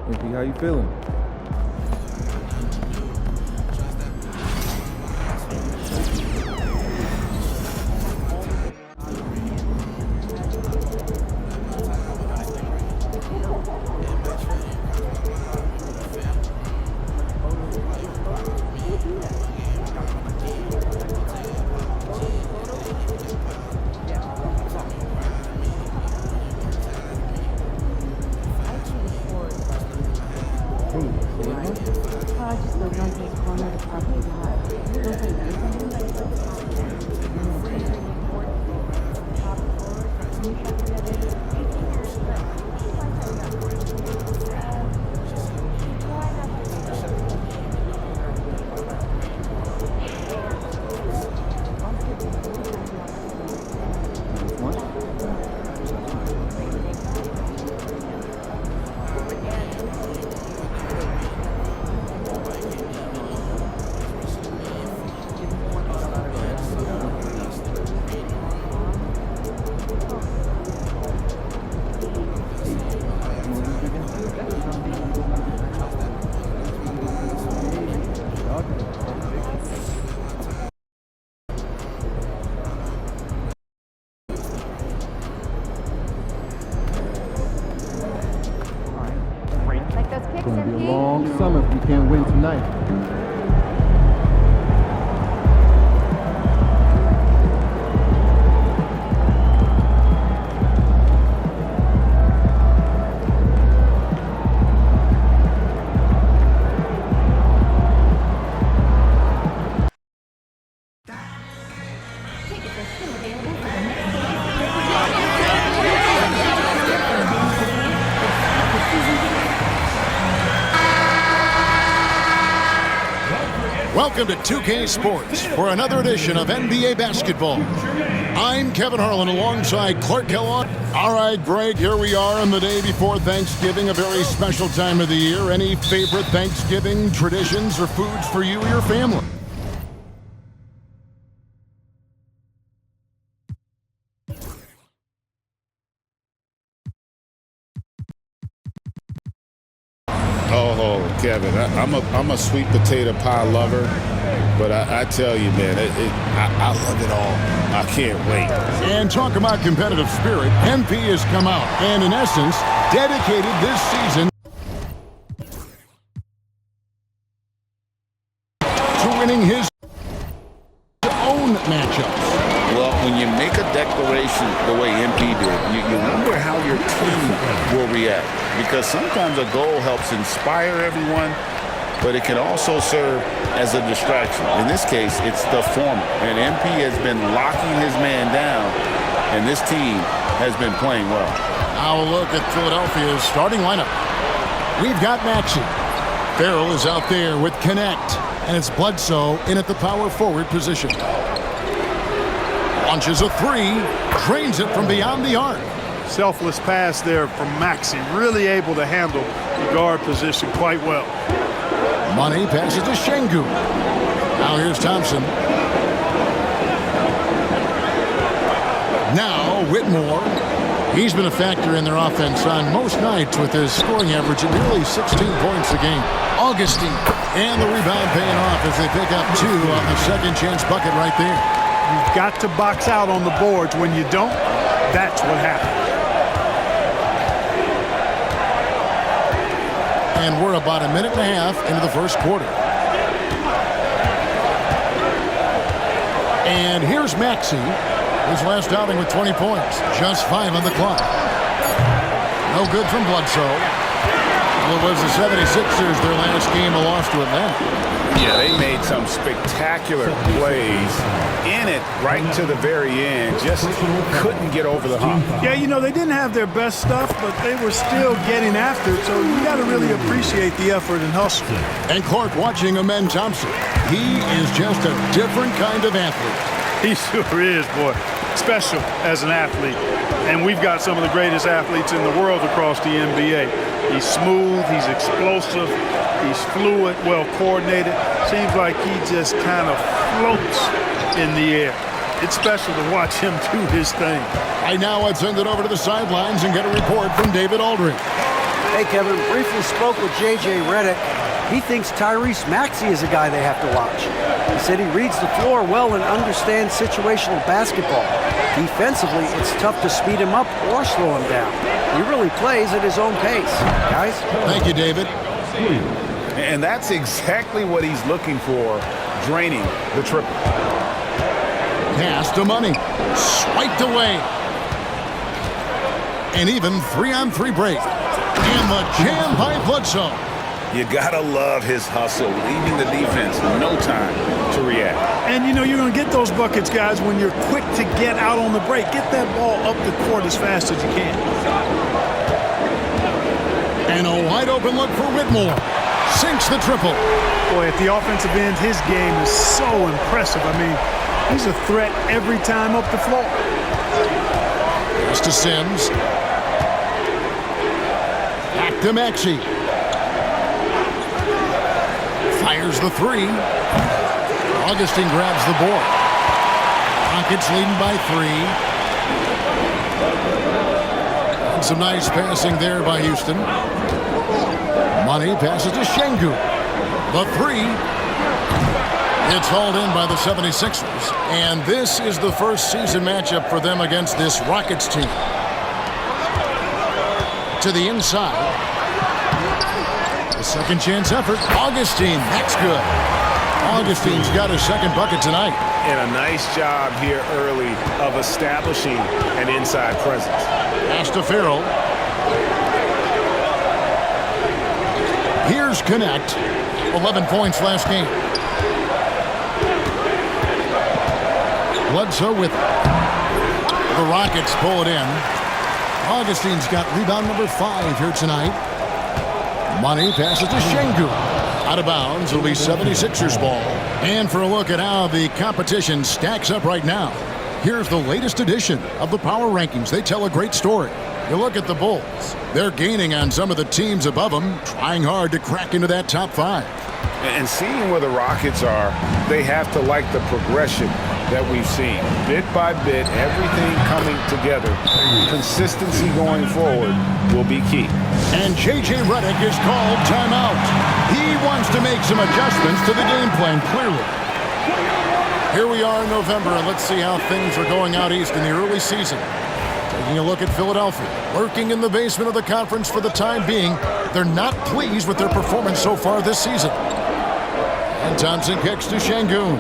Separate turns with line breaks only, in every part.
MP, how you feeling?
Just the northeast corner of the parking lot. Looks like there's something like that. Top floor. Can you check that It's going to be a long summer if we can't win tonight.
Welcome to 2K Sports for another edition of NBA basketball. I'm Kevin Harlan alongside Clark Kellogg. All right, Greg, here we are on the day before Thanksgiving, a very special time of the year. Any favorite Thanksgiving traditions or foods for you or your family?
Oh, Kevin, I'm a sweet potato pie lover, but I tell you, man, I love it all. I can't wait.
And talk about competitive spirit. MP has come out and, in essence, dedicated this season to winning his own matchups.
Well, when you make a declaration the way MP did, you wonder how your team will react. Because sometimes a goal helps inspire everyone, but it can also serve as a distraction. In this case, it's the former. And MP has been locking his man down, and this team has been playing well.
Now a look at Philadelphia's starting lineup. We've got Maxey. Farrell is out there with Connect, and it's Bledsoe in at the power forward position. Launches a three, drains it from beyond the arc.
Selfless pass there from Maxey, really able to handle the guard position quite well.
Money passes to Şengün. Now here's Thompson. Now Whitmore. He's been a factor in their offense on most nights with his scoring average at nearly 16 points a game. Augustine. And the rebound paying off as they pick up two on the second chance bucket right there.
You've got to box out on the boards. When you don't, that's what happens.
And we're about a minute and a half into the first quarter. And here's Maxey, his last outing with 20 points. Just 5 on the clock. No good from Bledsoe. Well, it was the 76ers, their last game, a loss to Atlanta.
Yeah, they made some spectacular plays in it right to the very end. Just couldn't get over the hump.
Yeah, you know, they didn't have their best stuff, but they were still getting after it. So you got to really appreciate the effort and hustle.
And Clark watching Amen Thompson. He is just a different kind of athlete.
He sure is, boy. Special as an athlete. And we've got some of the greatest athletes in the world across the NBA. He's smooth, he's explosive, he's fluid, well coordinated. Seems like he just kind of floats in the air. It's special to watch him do his thing.
Right now, let's send it over to the sidelines and get a report from David Aldridge.
Hey, Kevin, briefly spoke with J.J. Redick. He thinks Tyrese Maxey is a guy they have to watch. He said he reads the floor well and understands situational basketball. Defensively, it's tough to speed him up or slow him down. He really plays at his own pace. Guys?
Thank you, David.
And that's exactly what he's looking for, draining the triple.
Pass to Money. Swiped away. An even 3-on-3 break. And the jam by Bledsoe.
You gotta love his hustle, leaving the defense no time to react.
And you know you're going to get those buckets, guys, when you're quick to get out on the break. Get that ball up the court as fast as you can.
And a wide open look for Whitmore. Sinks the triple.
Boy, at the offensive end, his game is so impressive. I mean, he's a threat every time up the floor.
Pass to Sims. Back to Maxey. Fires the three. Augustine grabs the board. Rockets leading by 3. And some nice passing there by Houston. Money passes to Şengün. The three. It's hauled in by the 76ers. And this is the first season matchup for them against this Rockets team. To the inside. A second chance effort. Augustine. That's good. Augustine's got his second bucket tonight.
And a nice job here early of establishing an inside presence.
Pass to Farrell. Here's Connect. 11 points last game. Bledsoe with it. The Rockets pull it in. Augustine's got rebound number 5 here tonight. Money passes to Şengün. Out of bounds. It'll be 76ers ball. And for a look at how the competition stacks up right now, here's the latest edition of the Power Rankings. They tell a great story. You look at the Bulls. They're gaining on some of the teams above them, trying hard to crack into that top 5.
And seeing where the Rockets are, they have to like the progression that we've seen. Bit by bit, everything coming together. Consistency going forward will be key.
And J.J. Redick is called timeout. He wants to make some adjustments to the game plan, clearly. Here we are in November, and let's see how things are going out east in the early season. Taking a look at Philadelphia, lurking in the basement of the conference for the time being. They're not pleased with their performance so far this season. And Thompson kicks to Şengün.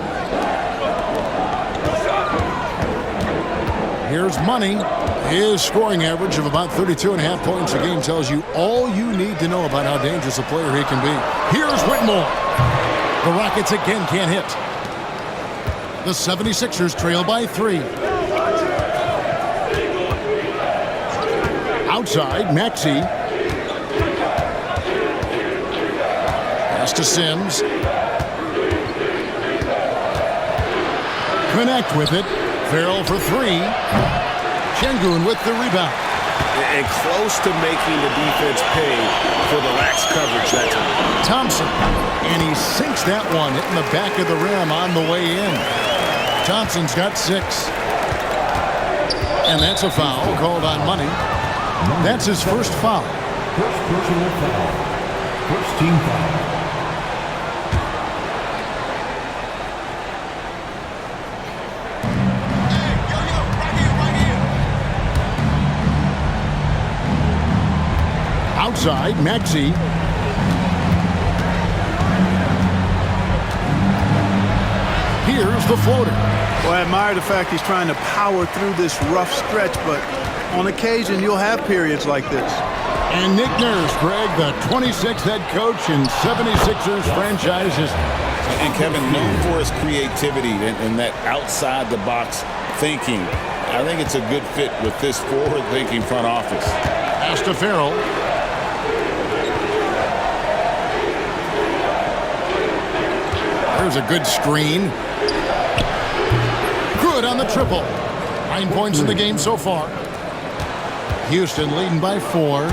Here's Money. His scoring average of about 32.5 points a game tells you all you need to know about how dangerous a player he can be. Here's Whitmore. The Rockets again can't hit. The 76ers trail by 3. Outside, Maxey. Pass to Sims. Connect with it. Farrell for 3. Şengün with the rebound.
And close to making the defense pay for the lax coverage that time.
Thompson. And he sinks that one, hitting the back of the rim on the way in. Thompson's got 6. And that's a foul called on Money. That's his first foul.
First personal foul. First team foul.
Outside, Maxey. Here's the floater.
Well, I admire the fact he's trying to power through this rough stretch, but on occasion you'll have periods like this.
And Nick Nurse, Greg, the 26th head coach in 76ers franchise history.
And Kevin, known for his creativity and that outside-the-box thinking, I think it's a good fit with this forward-thinking front office.
Pass to Farrell. There's a good screen. Good on the triple. 9 points in the game so far. Houston leading by 4.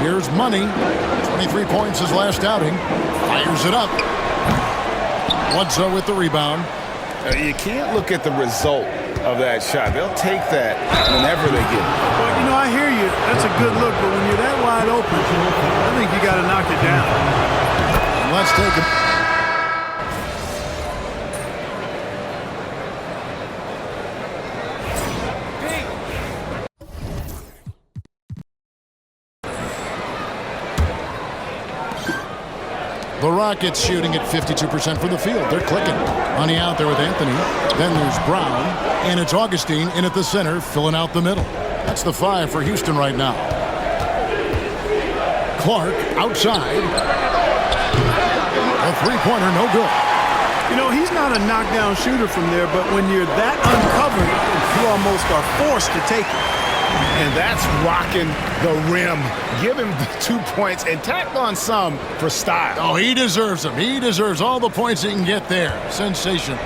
Here's Money. 23 points his last outing. Fires it up. Bledsoe with the rebound.
You can't look at the result of that shot. They'll take that whenever they get it.
Well, you know, I hear you. That's a good look, but when you're that wide open, I think you got to knock it down.
Let's take it. The Rockets shooting at 52% from the field. They're clicking. Money out there with Anthony. Then there's Brown. And it's Augustine in at the center, filling out the middle. That's the 5 for Houston right now. Clark outside. A three-pointer, no good.
You know, he's not a knockdown shooter from there, but when you're that uncovered, you almost are forced to take it.
And that's rocking the rim. Give him the 2 points and tack on some for style.
Oh, he deserves them. He deserves all the points he can get there. Sensational.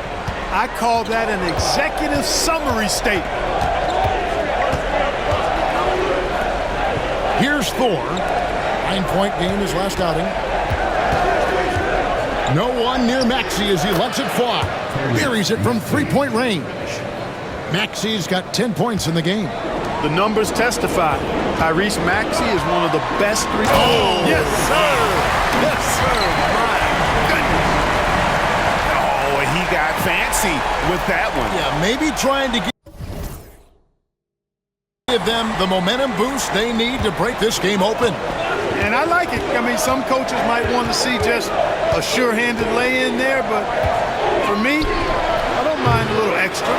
I call that an executive summary statement.
Here's Thor. 9-point game his last outing. No one near Maxey as he lets it fly. Buries it from three-point range. Maxey's got 10 points in the game.
The numbers testify. Tyrese Maxey is one of the best three.
Oh!
Yes, sir. Yes, sir. My goodness. Oh, and he got fancy with that one.
Yeah, maybe trying to give them the momentum boost they need to break this game open.
And I like it. I mean, some coaches might want to see just a sure-handed lay-in there, but for me, I don't mind a little extra.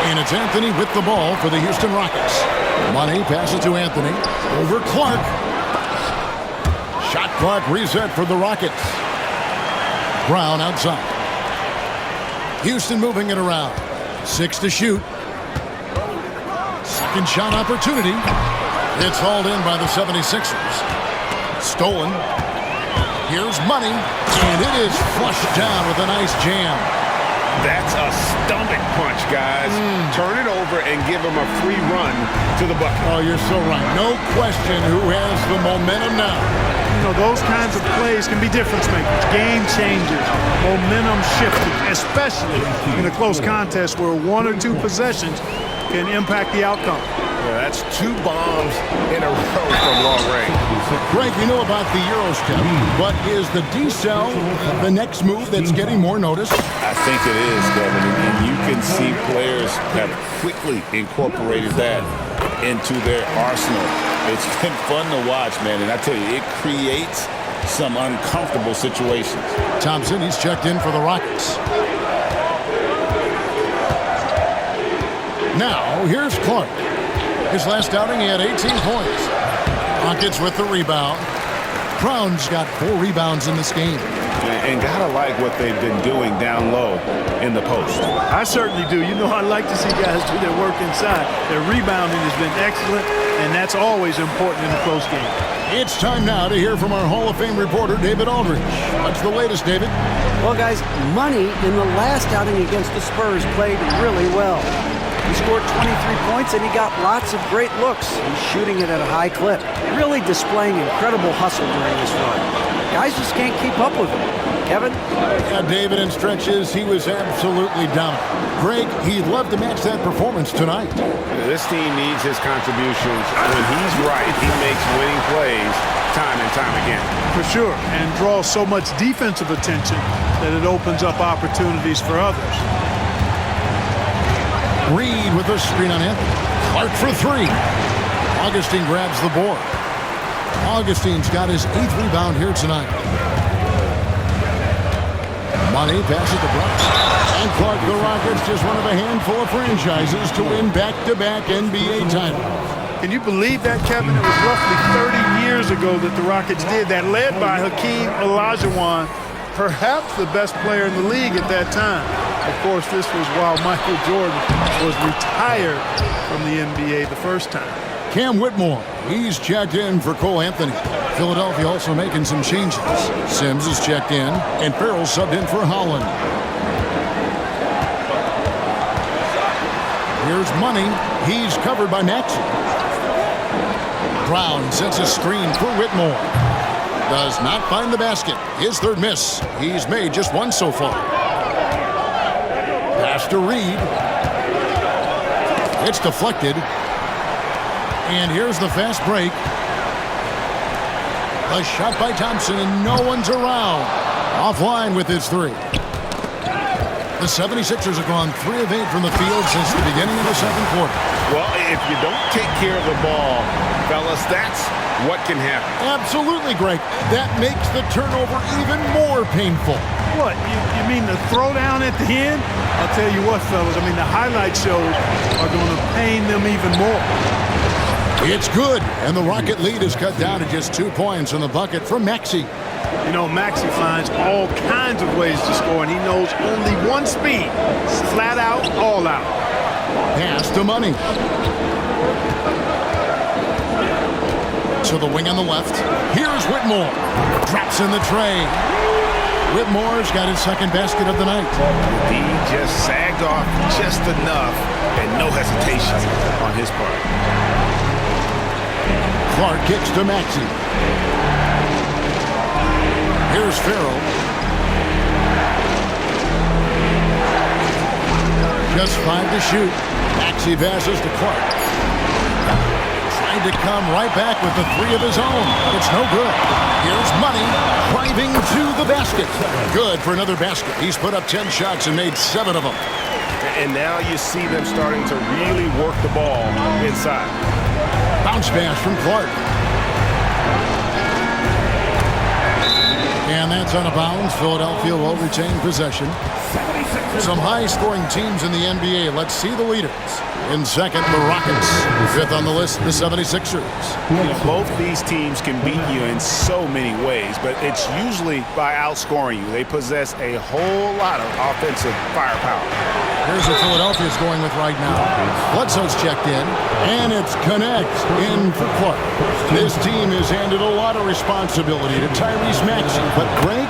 And it's Anthony with the ball for the Houston Rockets. Money passes to Anthony. Over Clark. Shot clock reset for the Rockets. Brown outside. Houston moving it around. 6 to shoot. Second shot opportunity. It's hauled in by the 76ers. Stolen. Here's Money. And it is flushed down with a nice jam.
That's a stomach punch, guys. Turn it over and give him a free run to the bucket.
Oh, you're so right. No question who has the momentum now.
You know, those kinds of plays can be difference makers, game changers, momentum shifters, especially in a close contest where 1 or 2 possessions can impact the outcome.
Yeah, that's 2 bombs in a row from long range.
Greg, you know about the Eurostep, but is the D-cell the next move that's getting more notice?
I think it is, Kevin, and you can see players have quickly incorporated that into their arsenal. It's been fun to watch, man, and I tell you, it creates some uncomfortable situations.
Thompson, he's checked in for the Rockets. Now, here's Clark. His last outing, he had 18 points. Rockets with the rebound. Brown's got 4 rebounds in this game.
And gotta like what they've been doing down low in the post.
I certainly do. You know, I like to see guys do their work inside. Their rebounding has been excellent, and that's always important in a close game.
It's time now to hear from our Hall of Fame reporter, David Aldridge. What's the latest, David?
Well, guys, Money in the last outing against the Spurs played really well. He scored 23 points, and he got lots of great looks. He's shooting it at a high clip, really displaying incredible hustle during this run. Guys just can't keep up with him. Kevin?
Yeah, David, in stretches, he was absolutely dominant. Greg, he'd love to match that performance tonight.
This team needs his contributions. When he's right, he makes winning plays time and time again.
For sure, and draws so much defensive attention that it opens up opportunities for others.
Reed with a screen on him. Clark for 3. Augustine grabs the board. Augustine's got his 8th rebound here tonight. Money passes to Brooks. And Clark, the Rockets, just one of a handful of franchises to win back-to-back NBA titles.
Can you believe that, Kevin? It was roughly 30 years ago that the Rockets did that, led by Hakeem Olajuwon, perhaps the best player in the league at that time. Of course, this was while Michael Jordan was retired from the NBA the first time.
Cam Whitmore, he's checked in for Cole Anthony. Philadelphia also making some changes. Sims is checked in, and Farrell subbed in for Holland. Here's Money. He's covered by Maxey. Brown sets a screen for Whitmore. Does not find the basket. His 3rd miss. He's made just 1 so far. Pass to Reed. It's deflected. And here's the fast break. A shot by Thompson, and no one's around. Offline with his three. The 76ers have gone 3 of 8 from the field since the beginning of the second quarter.
Well, if you don't take care of the ball, fellas, that's what can happen.
Absolutely, Greg. That makes the turnover even more painful.
What, you mean the throwdown at the end? I'll tell you what, fellas, I mean, the highlight shows are going to pain them even more.
It's good, and the Rocket lead is cut down to just 2 points in the bucket from Maxey.
You know, Maxey finds all kinds of ways to score, and he knows only one speed. Flat out, all out.
Pass to Money. To the wing on the left. Here's Whitmore. Drops in the tray. Whitmore's got his second basket of the night.
He just sagged off just enough, and no hesitation on his part.
Clark kicks to Maxey. Here's Farrell. Just 5 to shoot. Maxey passes to Clark. Trying to come right back with the 3 of his own, but it's no good. Here's Money driving to the basket. Good for another basket. He's put up 10 shots and made 7 of them.
And now you see them starting to really work the ball inside.
Bounce pass from Clark. And that's out of bounds. Philadelphia will retain possession. Some high-scoring teams in the NBA. Let's see the leaders. In second, the Rockets. Fifth on the list, the 76ers.
You know, both these teams can beat you in so many ways, but it's usually by outscoring you. They possess a whole lot of offensive firepower.
Here's what Philadelphia's going with right now. Bledsoe's checked in, and it's Connect in for Clark. This team has handed a lot of responsibility to Tyrese Maxey, but Greg,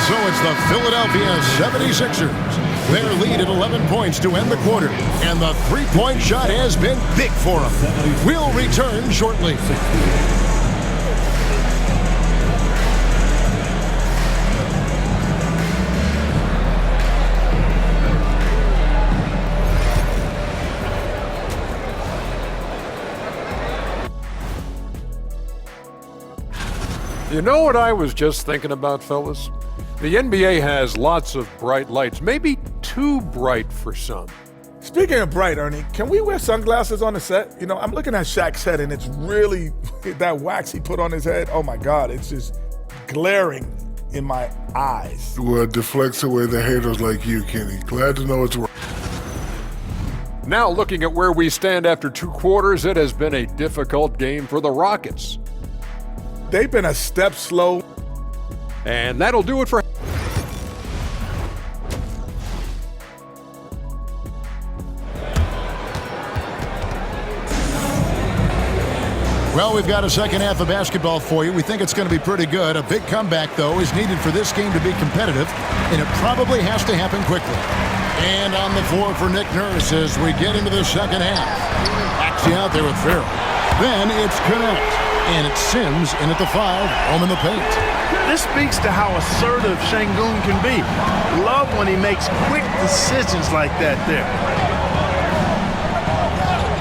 so it's the Philadelphia 76ers. Their lead at 11 points to end the quarter. And the three-point shot has been big for them. We'll return shortly.
You know what I was just thinking about, fellas? The NBA has lots of bright lights, maybe too bright for some.
Speaking of bright, Ernie, can we wear sunglasses on the set? You know, I'm looking at Shaq's head, and it's really that wax he put on his head. Oh, my God, it's just glaring in my eyes.
Well, it deflects away the haters like you, Kenny. Glad to know it's working.
Now, looking at where we stand after 2 quarters, it has been a difficult game for the Rockets.
They've been a step slow.
And that'll do it for...
Well, we've got a second half of basketball for you. We think it's going to be pretty good. A big comeback, though, is needed for this game to be competitive, and it probably has to happen quickly. And on the floor for Nick Nurse as we get into the second half. Maxey out there with Farrell. Then it's Connect, and it's Sims in at the 5, home in the paint.
This speaks to how assertive Şengün can be. Love when he makes quick decisions like that there.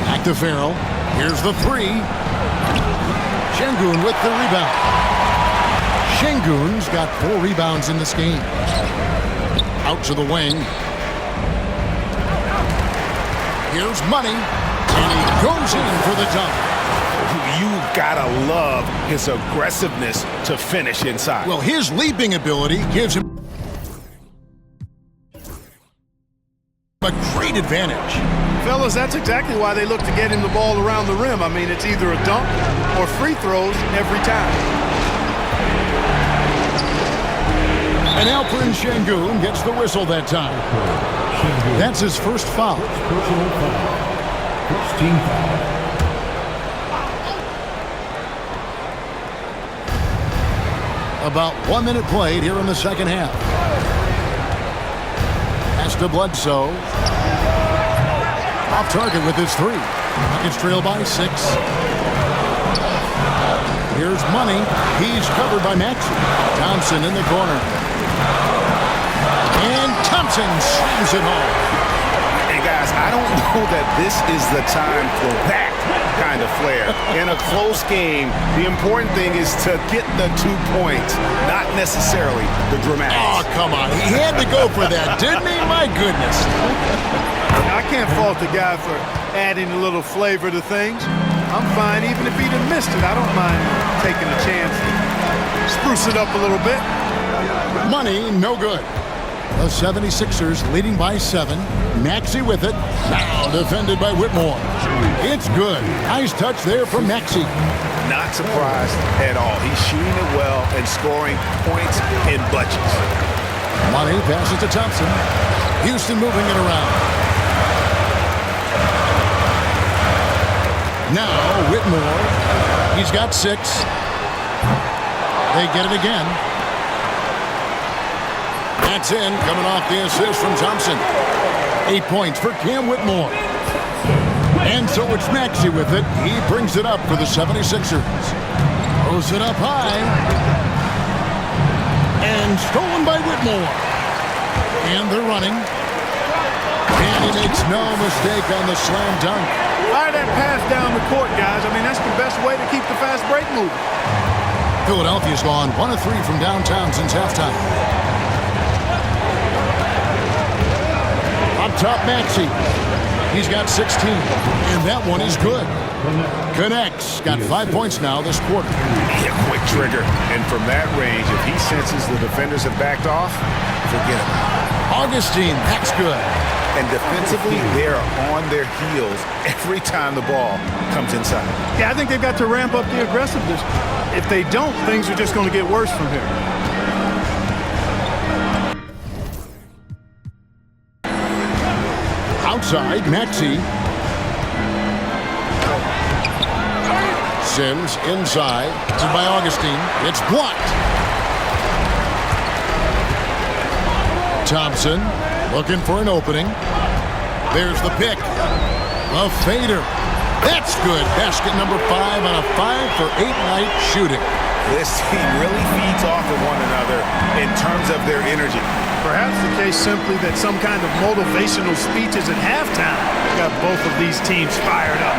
Back to Farrell. Here's the 3. Şengün with the rebound. Şengün's got 4 rebounds in this game. Out to the wing. Here's Money, and he goes in for the dunk.
You gotta love his aggressiveness to finish inside.
Well, his leaping ability gives him a great advantage.
Fellas, that's exactly why they look to get him the ball around the rim. I mean, it's either a dunk or free throws every time.
And Alperen Şengün gets the whistle that time. That's his first foul.
Personal foul. First team foul.
A About 1 minute played here in the second half. Pass to Bledsoe. Off target with his 3. Rockets trail by 6. Here's Money. He's covered by Maxey. Thompson in the corner. And Thompson slams it home.
And guys, I don't know that this is the time for that kind of flair. In a close game, the important thing is to get the 2 points, not necessarily the dramatics.
Oh, come on. He had to go for that, didn't he? My goodness.
I can't fault the guy for adding a little flavor to things. I'm fine even if he'd have missed it. I don't mind taking a chance to spruce it up a little bit.
Money, no good. The 76ers leading by 7. Maxey with it. Now defended by Whitmore. It's good. Nice touch there from Maxey.
Not surprised at all. He's shooting it well and scoring points in bunches.
Money passes to Thompson. Houston moving it around. Now Whitmore. He's got 6. They get it again. That's in, coming off the assist from Thompson. 8 points for Cam Whitmore. And so it's Maxey with it. He brings it up for the 76ers. Throws it up high. And stolen by Whitmore. And they're running. And he makes no mistake on the slam dunk.
Fire that pass down the court, guys. I mean, that's the best way to keep the fast break moving.
Philadelphia's gone 1 of 3 from downtown since halftime. Up top, Maxey. He's got 16, and that one is good. Connects. Got 5 points now this quarter.
A quick trigger. And from that range, if he senses the defenders have backed off, forget it.
Augustine, that's good.
And defensively, they're on their heels every time the ball comes inside.
Yeah, I think they've got to ramp up the aggressiveness. If they don't, things are just going to get worse from here.
Outside, Maxey. Sims inside. This is by Augustine. It's blocked. Thompson looking for an opening. There's the pick. A fader. That's good. Basket number 5 on a 5-for-8 night shooting.
This team really feeds off of one another in terms of their energy.
Perhaps the case simply that some kind of motivational speeches at halftime got both of these teams fired up.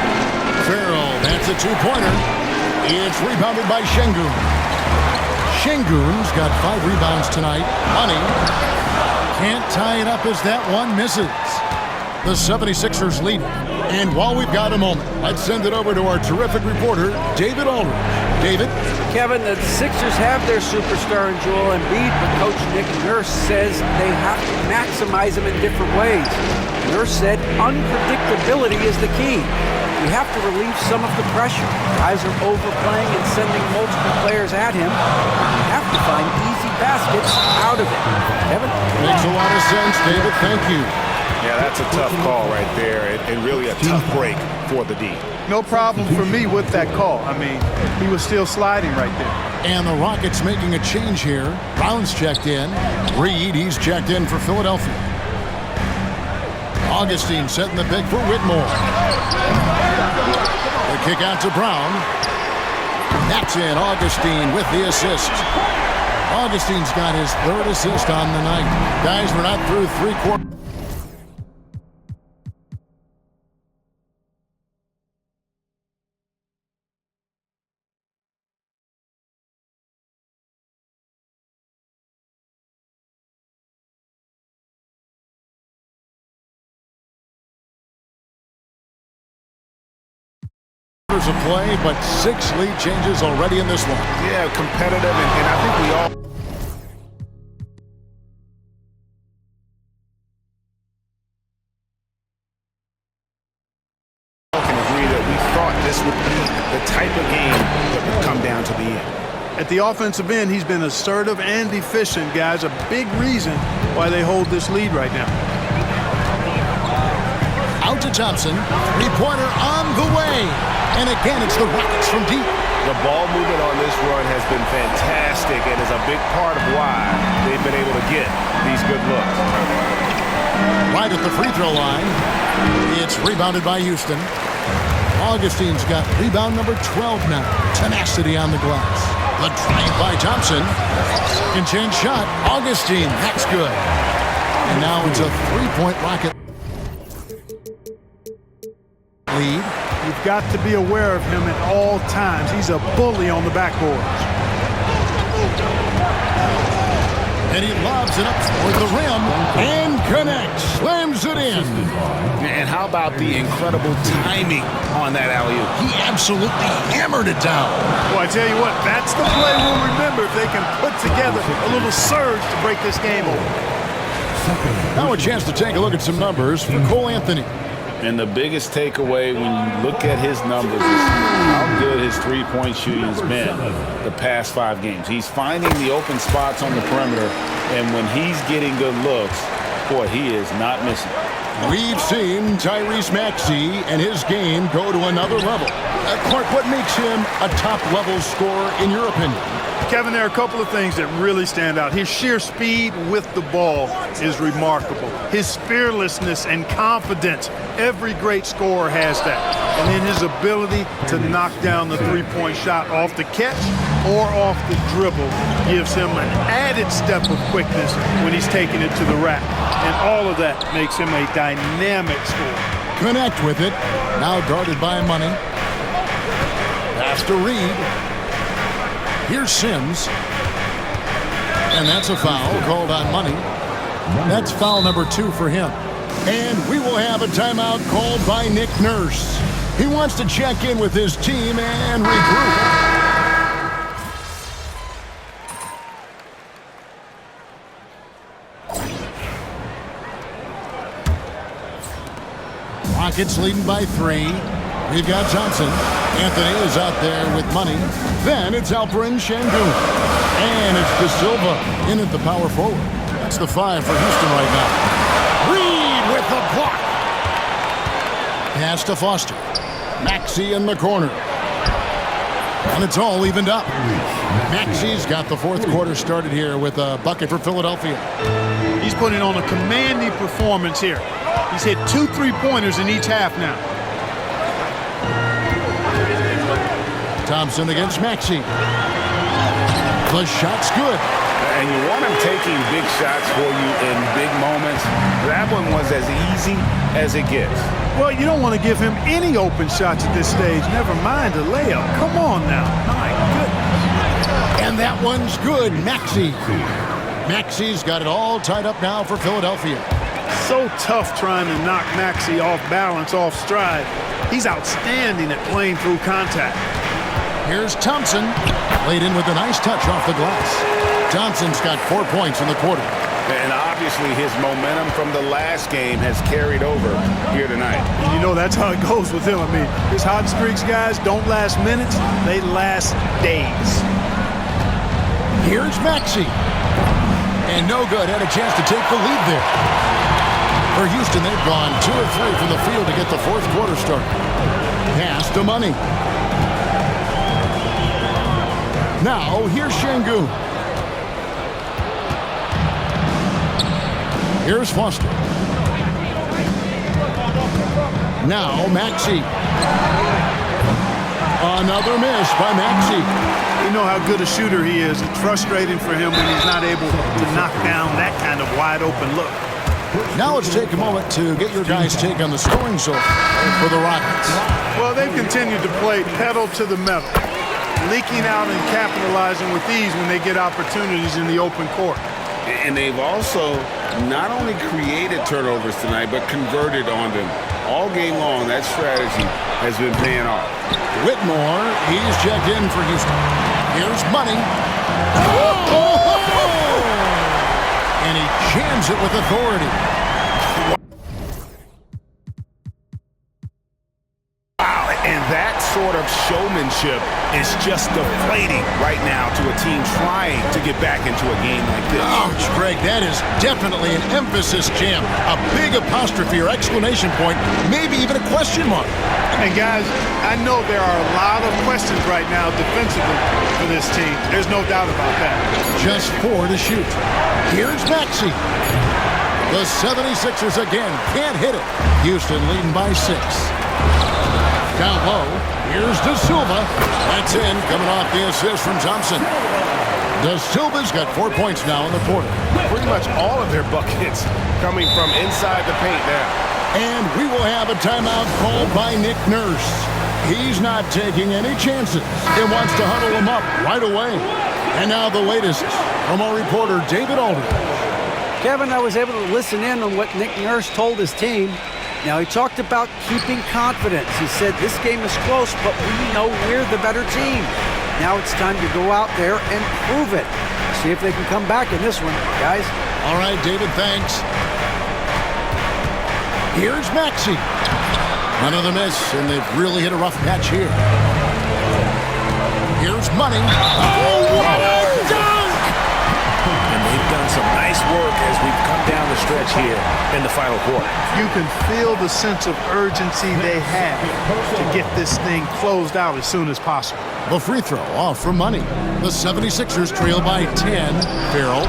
Farrell, that's a 2-pointer. It's rebounded by Şengün. Şengün's got 5 rebounds tonight. Money can't tie it up as that one misses. The 76ers lead. And while we've got a moment, let's send it over to our terrific reporter, David Aldridge. David?
Kevin, the Sixers have their superstar in Joel Embiid, but Coach Nick Nurse says they have to maximize him in different ways. Nurse said unpredictability is the key. We have to relieve some of the pressure. Guys are overplaying and sending multiple players at him. We have to find easy baskets out of it. Kevin?
Makes a lot of sense, David. Thank you.
Yeah, that's a tough call right there, and really a tough break for the D.
No problem for me with that call. I mean, he was still sliding right there.
And the Rockets making a change here. Brown's checked in. Reed, he's checked in for Philadelphia. Augustine setting the pick for Whitmore. The kick out to Brown. That's in. Augustine with the assist. Augustine's got his 3rd assist on the night. Guys, we're not through 3 quarters. Of play, but 6 lead changes already in this one.
Yeah, competitive, and I think we all can agree that we thought this would be the type of game that would come down to the end.
At the offensive end, he's been assertive and efficient, guys. A big reason why they hold this lead right now.
Out to Thompson. 3-pointer on the way. And again, it's the Rockets from deep.
The ball movement on this run has been fantastic and is a big part of why they've been able to get these good looks.
Right at the free throw line. It's rebounded by Houston. Augustine's got rebound number 12 now. Tenacity on the glass. The drive by Thompson. Can-change shot. Augustine. That's good. And now it's a three-point Rocket lead.
You've got to be aware of him at all times. He's a bully on the backboard.
And he lobs it up for the rim and connects. Slams it in.
And how about the incredible timing on that alley-oop?
He absolutely hammered it down.
Well, I tell you what, that's the play we'll remember if they can put together a little surge to break this game open.
Now a chance to take a look at some numbers for Cole Anthony.
And the biggest takeaway when you look at his numbers is how good his three-point shooting has been the past 5 games. He's finding the open spots on the perimeter, and when he's getting good looks, boy, he is not missing.
We've seen Tyrese Maxey and his game go to another level. Clark, what makes him a top-level scorer in your opinion?
Kevin, there are a couple of things that really stand out. His sheer speed with the ball is remarkable. His fearlessness and confidence, every great scorer has that. And then his ability to knock down the three-point shot off the catch or off the dribble gives him an added step of quickness when he's taking it to the rack. And all of that makes him a dynamic scorer.
Connect with it. Now guarded by Money. Pass to Reed. Here's Sims. And that's a foul called on Money. That's foul number 2 for him. And we will have a timeout called by Nick Nurse. He wants to check in with his team and regroup. Rockets leading by 3. We've got Johnson. Anthony is out there with Money. Then it's Alperen Şengün. And it's De Silva in at the power forward. That's the 5 for Houston right now. Reed with the block. Pass to Foster. Maxey in the corner. And it's all evened up. Maxey's got the 4th quarter started here with a bucket for Philadelphia.
He's putting on a commanding performance here. He's hit 2 3-pointers in each half now.
Thompson against Maxey. The shot's good.
And you want him taking big shots for you in big moments. That one was as easy as it gets.
Well, you don't want to give him any open shots at this stage. Never mind a layup. Come on now. My goodness.
And that one's good. Maxey. Maxey's got it all tied up now for Philadelphia.
So tough trying to knock Maxey off balance, off stride. He's outstanding at playing through contact.
Here's Thompson. Laid in with a nice touch off the glass. Johnson's got 4 points in the quarter.
And obviously his momentum from the last game has carried over here tonight.
You know, that's how it goes with him. I mean, his hot streaks, guys, don't last minutes. They last days.
Here's Maxey. And no good. Had a chance to take the lead there. For Houston, they've gone 2 of 3 from the field to get the 4th quarter started. Pass to Money. Now, here's Şengün. Here's Foster. Now, Maxey. Another miss by Maxey.
You know how good a shooter he is. It's frustrating for him when he's not able to knock down that kind of wide-open look.
Now let's take a moment to get your guys' take on the scoring so far for the Rockets.
Well, they've continued to play pedal to the metal, leaking out and capitalizing with ease when they get opportunities in the open court.
And they've also not only created turnovers tonight, but converted on them. All game long, that strategy has been paying off.
Whitmore, he's checked in for Houston. Here's Money. Oh! And he jams it with authority.
Wow, and that sort of showmanship championship is just deflating right now to a team trying to get back into a game like this.
Ouch, Greg, that is definitely an emphasis jam. A big apostrophe or exclamation point, maybe even a question mark.
And guys, I know there are a lot of questions right now defensively for this team. There's no doubt about that.
Just 4 to shoot. Here's Maxey. The 76ers again can't hit it. Houston leading by 6. Down low, here's De Silva. That's in, coming off the assist from Thompson. De Silva's got 4 points now in the quarter.
Pretty much all of their buckets coming from inside the paint now.
And we will have a timeout called by Nick Nurse. He's not taking any chances and wants to huddle them up right away. And now the latest from our reporter, David Aldridge.
Kevin, I was able to listen in on what Nick Nurse told his team. Now, he talked about keeping confidence. He said this game is close, but we know we're the better team. Now it's time to go out there and prove it. See if they can come back in this one, guys.
All right, David, thanks. Here's Maxey. Another miss, and they've really hit a rough patch here. Here's Money. Oh, what a dunk!
And they've done some nice work as we've come down the stretch here in the final quarter.
You can feel the sense of urgency they have to get this thing closed out as soon as possible.
The free throw off for Money. The 76ers trail by 10. Farrell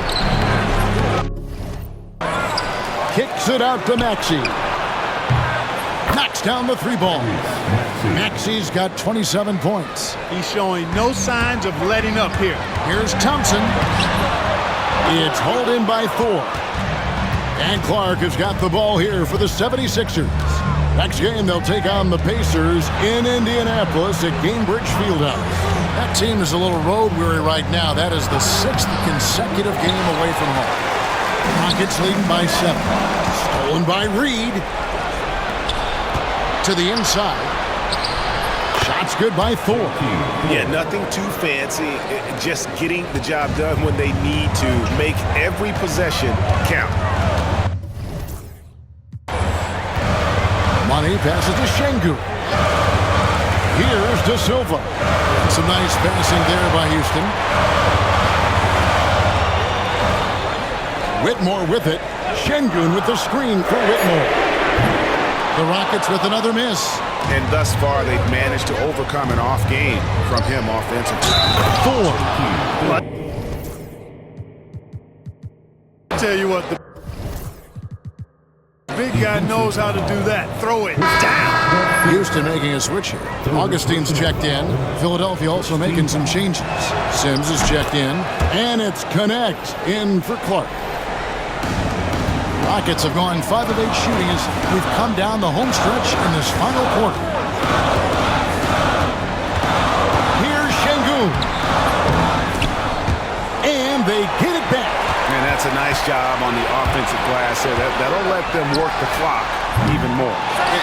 kicks it out to Maxey. Knocks down the 3 ball. Maxey's got 27 points.
He's showing no signs of letting up here.
Here's Thompson. It's hauled in by Thor. And Clark has got the ball here for the 76ers. Next game, they'll take on the Pacers in Indianapolis at Gainbridge Fieldhouse. That team is a little road weary right now. That is the 6th consecutive game away from home. Rockets leading by 7. Stolen by Reed. To the inside. Shots good by Thor.
Yeah, nothing too fancy. Just getting the job done when they need to. Make every possession count.
Money passes to Şengün. Here's De Silva. Some nice passing there by Houston. Whitmore with it. Şengün with the screen for Whitmore. The Rockets with another miss.
And thus far, they've managed to overcome an off game from him offensively.
Thor.
I tell you what, the big guy knows how to do that. Throw it down.
Houston making a switch here. Augustine's checked in. Philadelphia also making some changes. Sims is checked in. And it's Connect in for Clark. Rockets have gone 5 of 8 shooting as we've come down the home stretch in this final quarter. Here's Şengün. And they get it back.
And that's a nice job on the offensive glass there. That'll let them work the clock even more.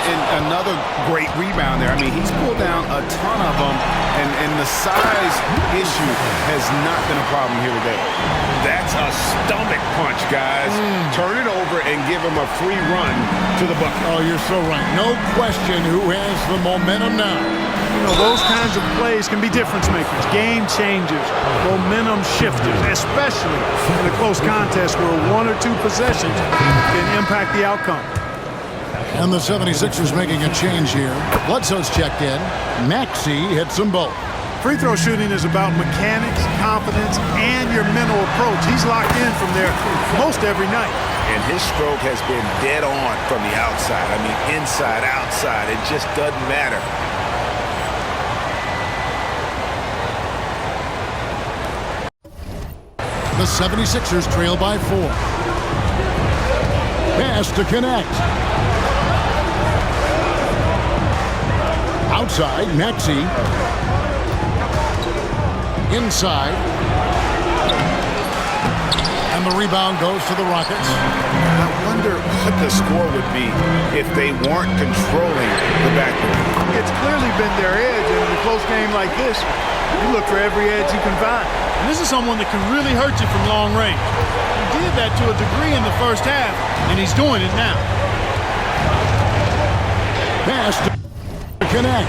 And another great rebound there. I mean, he's pulled down a ton of them, and the size issue has not been a problem here today. That's a stomach punch, guys. Turn it over and give him a free run to the bucket.
Oh, you're so right. No question who has the momentum now.
You know, those kinds of plays can be difference makers, game changers, momentum shifters, especially in a close contest where 1 or 2 possessions can impact the outcome.
And the 76ers making a change here. Bledsoe's checked in. Maxey hits them both.
Free throw shooting is about mechanics, confidence, and your mental approach. He's locked in from there most every night.
And his stroke has been dead on from the outside. I mean, inside, outside, it just doesn't matter.
The 76ers trail by 4. Pass to Connect. Outside, Maxey. Inside. And the rebound goes to the Rockets.
I wonder what the score would be if they weren't controlling the backcourt.
It's clearly been their edge, and in a close game like this, you look for every edge you can find. And this is someone that can really hurt you from long range. He did that to a degree in the first half, and he's doing it now.
Pass to Connect.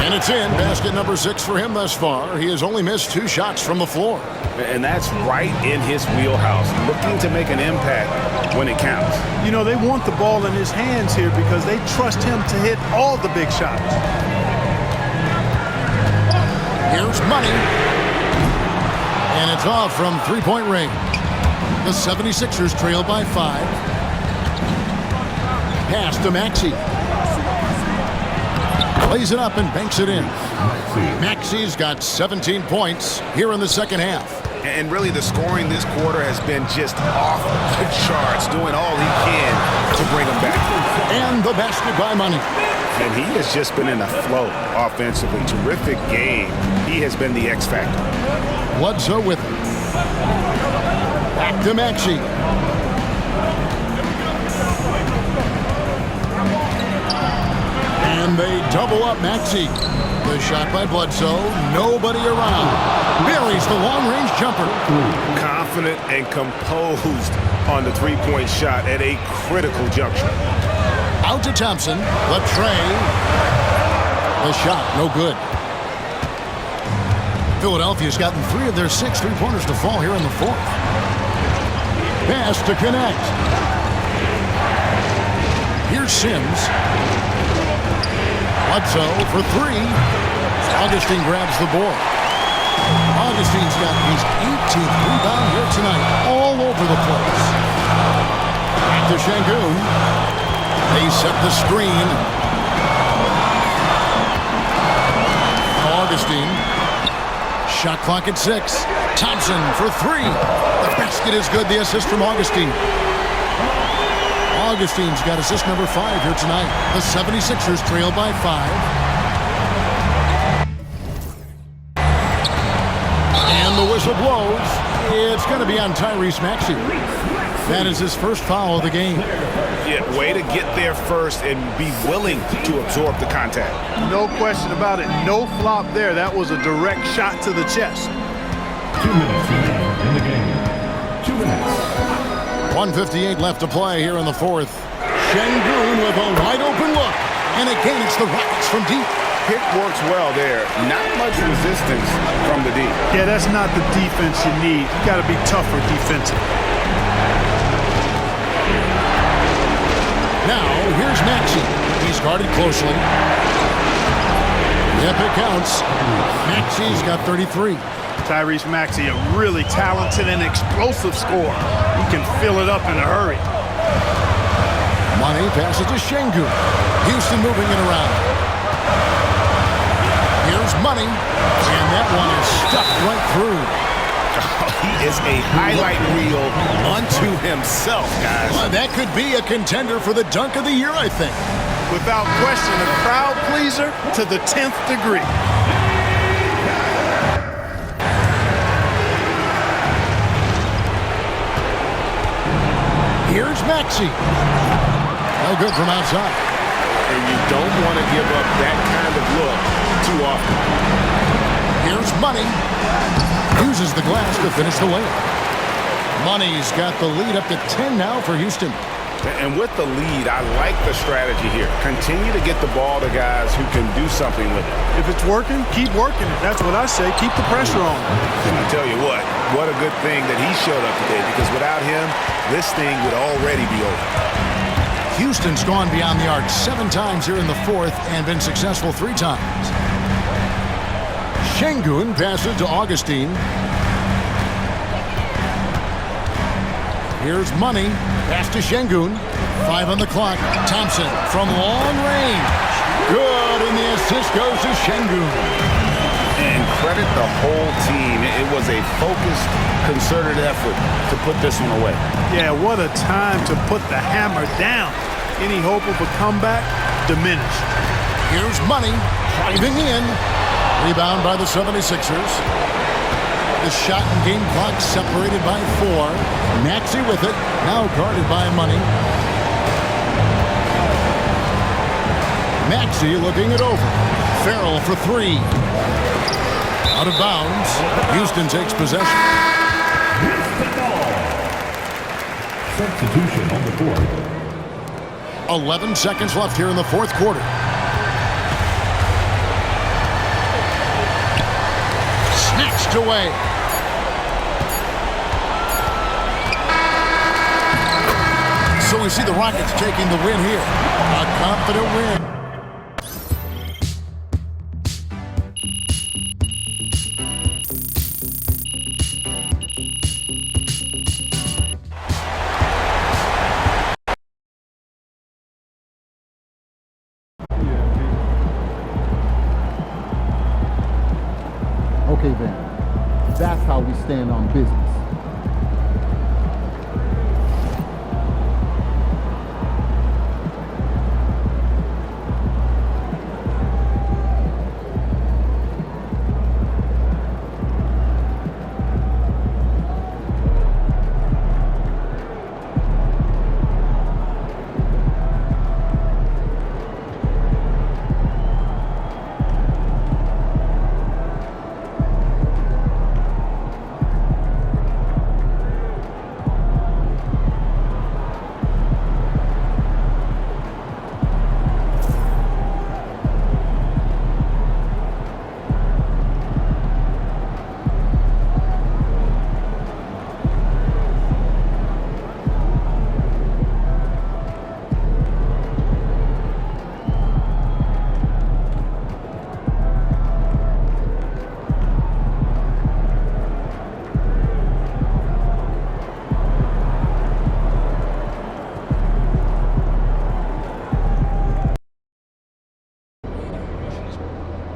And it's in. Basket number 6 for him thus far. He has only missed 2 shots from the floor.
And that's right in his wheelhouse, looking to make an impact when it counts.
You know, they want the ball in his hands here because they trust him to hit all the big shots.
Here's Money. And it's off from three-point range. The 76ers trail by 5. Pass to Maxey. Plays it up and banks it in. Maxey's got 17 points here in the second half.
And really the scoring this quarter has been just off the charts, doing all he can to bring them back.
And the basket by Money.
And he has just been in a flow offensively. Terrific game. He has been the X factor.
Bledsoe with it. Back to Maxey. And they double up Maxey. The shot by Bledsoe. Nobody around. Buries the long-range jumper.
Confident and composed on the three-point shot at a critical juncture.
Out to Thompson. The tray. The shot, no good. Philadelphia's gotten 3 of their 6 three-pointers to fall here in the fourth. Pass to connect. Here's Sims. Bledsoe for 3. Augustine grabs the board. Augustine's got his 18th rebound here tonight, all over the place. Back to Şengün. They set the screen. Augustine. Shot clock at 6. Thompson for 3. The basket is good. The assist from Augustine. Augustine's got assist number 5 here tonight. The 76ers trail by 5. And the whistle blows. It's going to be on Tyrese Maxey. That is his first foul of the game.
Yeah, way to get there first and be willing to absorb the contact.
No question about it. No flop there. That was a direct shot to the chest.
2 minutes in the game. 2 minutes.
1:58 left to play here in the fourth. Şengün with a wide open look. And again, it's the Rockets from deep.
Pick works well there. Not much resistance from the deep.
Yeah, that's not the defense you need. You got to be tougher defensively.
Now, here's Maxey. He's guarded closely. Yep, it counts. Maxey's got 33.
Tyrese Maxey, a really talented and explosive scorer. He can fill it up in a hurry.
Money passes to Şengün. Houston moving it around. Here's Money. And that one is stuck right through.
He is a highlight reel unto himself, guys.
That could be a contender for the dunk of the year, I think.
Without question, a crowd pleaser to the 10th degree.
Here's Maxey. No good from outside.
And you don't want to give up that kind of look too often.
Here's Money. Uses the glass to finish the layup. Money's got the lead up to 10 now for Houston.
And with the lead, I like the strategy here. Continue to get the ball to guys who can do something with it.
If it's working, keep working it. That's what I say. Keep the pressure on.
And I tell you what a good thing that he showed up today, because without him, this thing would already be over.
Houston's gone beyond the arc 7 times here in the fourth and been successful 3 times. Şengün passes to Augustine. Here's Money. Pass to Şengün. 5 on the clock. Thompson from long range. Good, and the assist goes to Şengün.
And credit the whole team. It was a focused, concerted effort to put this one away.
Yeah, what a time to put the hammer down. Any hope of a comeback diminished.
Here's Money driving in. Rebound by the 76ers. The shot and game clock separated by 4. Maxey with it. Now guarded by Money. Maxey looking it over. Farrell for 3. Out of bounds. Houston takes possession.
Substitution on the court.
11 seconds left here in the fourth quarter. pushed away. So we see the Rockets taking the win here. A confident win.
Okay, then. That's how we stand on business.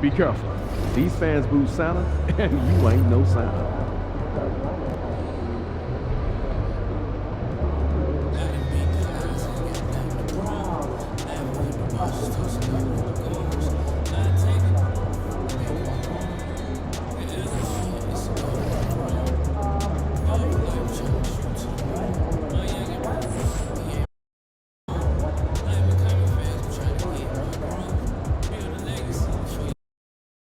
Be careful. These fans boo Santa, and you ain't no Santa.